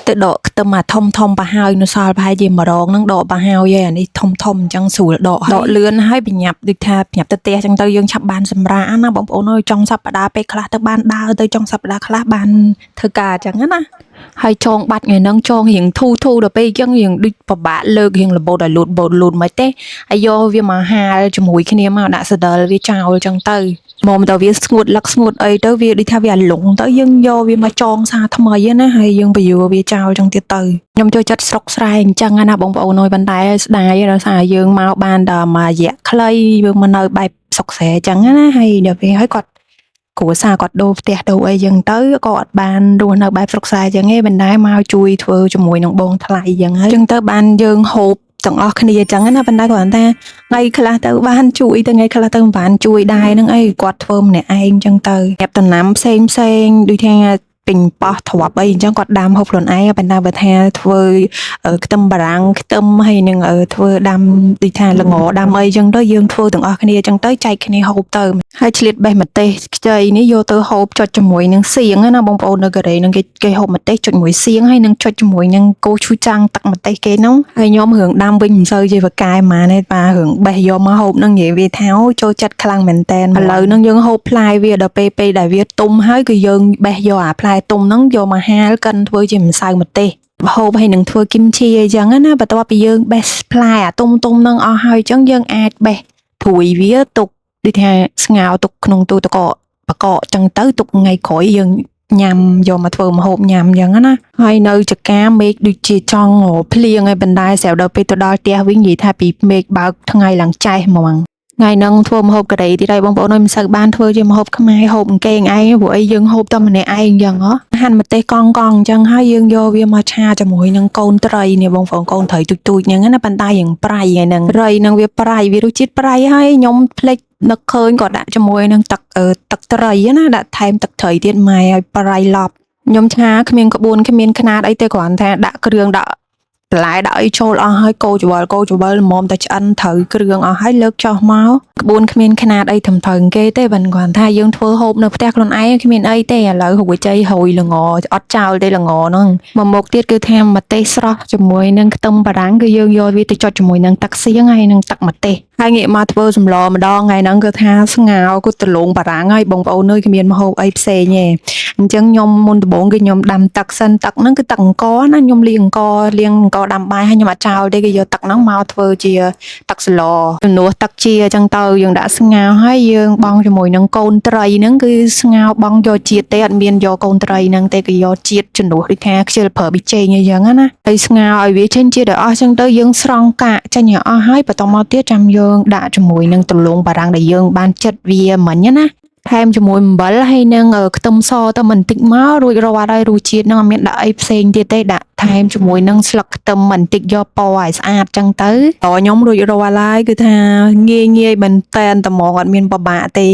ទៅដកខ្ទឹមអាធំប្រហើយនៅសល់ប្រហែលជា100ហ្នឹងដកប្រហើយឯនេះធំអញ្ចឹងស្រួលដកលឿនហើយបញ្ញាប់ដូចថាបញ្ញាប់ទៅផ្ទះអញ្ចឹងទៅយើងឆាប់បានសម្រាកណាបងប្អូនអើយចុងសប្តាហ៍ពេលខ្លះទៅបានដើរទៅចុងសប្តាហ៍ខ្លះបានធ្វើការអញ្ចឹងណាហើយចងបាច់ថ្ងៃហ្នឹងចងរៀងធូដល់ពេលអញ្ចឹងរៀងដូចពិបាកលើករៀងរបូតឲ្យលូតមិនទេហើយយកវាមកហាលជាមួយគ្នាមកដាក់សដិលវាចោលអញ្ចឹងទៅមកតើវាស្ងួតលឹកស្ងួតអីទៅវាដូចថាវាអាលងទៅយើងយកវាមកចងសារថ្មីណាហើយយើងបញ្យួរវាចោលអញ្ចឹងទៀតទៅខ្ញុំចូលចិត្តស្រុកស្រែអញ្ចឹងណាបងប្អូនអើយប៉ុន្តែស្ដាយដោយសារយើងមកបានតែមួយរយៈខ្លីយើងមកនៅបែបស្រុកស្រែអញ្ចឹងណាហើយដល់ពេលហើយគាត់គ្រួសារគាត់ដូរផ្ទះដូរអីចឹងទៅក៏អត់បានរស់នៅបែបស្រុកស្រែចឹងទេប៉ុន្តែមកជួយធ្វើជាមួយនឹងបងថ្លៃចឹងហើយចឹងទៅបានយើងហូបទាំងអស់គ្នាចឹងណាប៉ុន្តែគាត់ថាថ្ងៃខ្លះទៅបានជួយទៅថ្ងៃខ្លះទៅមិនបានជួយដែរហ្នឹងអីគាត់ធ្វើម្នាក់ឯងចឹងទៅប្រាប់តំណាំផ្សេងដូចថាពេញប៉ោះទ្រាប់អីអញ្ចឹងគាត់ដាំហូបខ្លួនឯងប៉ុន្តែបើថាធ្វើខ្ទឹមបារាំងខ្ទឹមហើយនឹងធ្វើដាំដូចថាល្ងដាំអីអញ្ចឹងទៅយើងធ្វើទាំងអស់គ្នាអញ្ចឹងទៅចែកគ្នាហូបទៅហើយឆ្លៀតបេះម្ទេសខ្ចីនេះយកទៅហូបចុចជាមួយនឹងសៀងណាបងប្អូននៅកូរ៉េនឹងគេហូបម្ទេសចុចជាមួយសៀងហើយនឹងចុចជាមួយនឹងគោឈូចាំងទឹកម្ទេសគេហ្នឹងហើយខ្ញុំរឿងដាំវិញមិនសូវជាប្រកែហ្មងទេប៉ារឿងបេះយកមកហូបហ្នឹងនិយាយវាថាចូលចិត្តខ្លាំងមែនតែនឥឡូវហ្នឹងយើងហូបផ្លែវាដល់ពេលដែលវាទុំហើយគឺយើងបេះយកអាផ្លែទុំហ្នឹងយកមកហាលកិនធ្វើជាម្សៅម្ទេសហូបហើយនឹងធ្វើគីមឈីអីចឹងណាបន្ទាប់ពីយើងបេះផ្លែអាទុំហ្នឹងអស់ហើយចឹងយើងអាចបេះព្រួយវាទុកដូចថាស្ងោរទុកក្នុងទូទឹកកកបកកចឹងទៅទុកថ្ងៃក្រោយយើងញ៉ាំយកមកធ្វើម្ហូបញ៉ាំចឹងណាហើយនៅចកាមេឃដូចជាចង់ភ្លៀងហើយបណ្ដាស្រាប់ដល់ពេលទៅដល់ផ្ទះវិញនិយាយថាពីមេឃបើកថ្ងៃឡើងចែសហ្មងថ្ងៃហ្នឹងធ្វើម្ហូបកូរ៉េទៀតហើយបងប្អូនអើយមិនសូវបានធ្វើជាម្ហូបខ្មែរហូបអង្គឯងព្រោះអីយើងហូបតែម្នាក់ឯងអញ្ចឹងហាន់ម្ទេសកង់អញ្ចឹងហើយយើងយកវាមកឆាជាមួយនឹងកូនត្រីនេះបងប្អូនកូនត្រីទូចៗអញ្ចឹងណាប៉ុន្តែយើងប្រៃថ្ងៃហ្នឹងត្រីនឹងវាប្រៃវារសជាតិប្រៃហើយខ្ញុំភ្លេចនឹកឃើញក៏ដាក់ជាមួយនឹងទឹកត្រីណាដាក់ថែមទឹកត្រីទៀតម៉ែឲ្យប្រៃឡប់ខ្ញុំឆាគ្មានក្បួនគ្មានខ្នាតអីទេគ្រាន់តែដាក់គ្រឿងដាក់បន្លែដាក់អីចូលអស់ហើយកូរច្បល់ល្មមតែឆ្អិនត្រូវគ្រឿងអស់ហើយលើកចុះមកក្បួនគ្មានខ្នាតអីត្រឹមត្រូវគេទេបើគាត់ថាយើងធ្វើហូបនៅផ្ទះខ្លួនឯងគ្មានអីទេឥឡូវរួចចៃហុយល្ងអត់ចោលទេល្ងហ្នឹងមកមុខទៀតគឺថាម្ទេសស្រស់ជាមួយនឹងខ្ទឹមបារាំងគឺយើងយកវាទៅចុចជាមួយនឹងទឹកសៀងហើយនឹងទឹកម្ទេសហើយងាកមកធ្វើសម្លម្ដងថ្ងៃហ្នឹងគឺថាស្ងោរគូតលងបារាំងហើយបងប្អូនអើយគ្មានម្ហូបអីផ្សេងទេអញ្ចឹងខ្ញុំមុនដំបូងគឺខ្ញុំដាំទឹកសិនទឹកហ្នឹងគឺទឹកអង្គណាខ្ញុំលាងអង្គដាំបាយហើយខ្ញុំអត់ចោលទេគឺយកទឹកហ្នឹងមកធ្វើជាទឹកសឡជំនួសទឹកជាអញ្ចឹងទៅយើងដាក់ស្ងោរហើយយើងបង់ជាមួយនឹងកូនត្រីហ្នឹងគឺស្ងោរបង់យកជាតិទេអត់មានយកកូនត្រីហ្នឹងទេគឺយកជាតិជំនួសដូចថាខ្ជិលប្រើប៊ីចេងអញ្ចឹងណាហើយស្ងោរឲ្យវាចេញជាតិឲ្យអស់អញ្ចឹងទៅយើងស្រង់កាកចេញឲ្យអស់ហើយបន្តមកទៀតចាំយើងដាក់ជាមួយនឹងទលងបារាំងដែលយើងបានចិតវាមិញណាថែមជាមួយអំបិលហើយនឹងខ្ទឹមសទៅបន្តិចមករួចរាល់ហើយរសជាតិហ្នឹងអត់មានដាក់អីផ្សេងទៀតទេដាក់ថែមជាមួយនឹងស្លឹកខ្ទឹមបន្តិចយកពណ៌ឲ្យស្អាតចឹងទៅតខ្ញុំរួចរាល់ហើយគឺថាងាយមែនតែនតែហ្មងអត់មានពិបាកទេ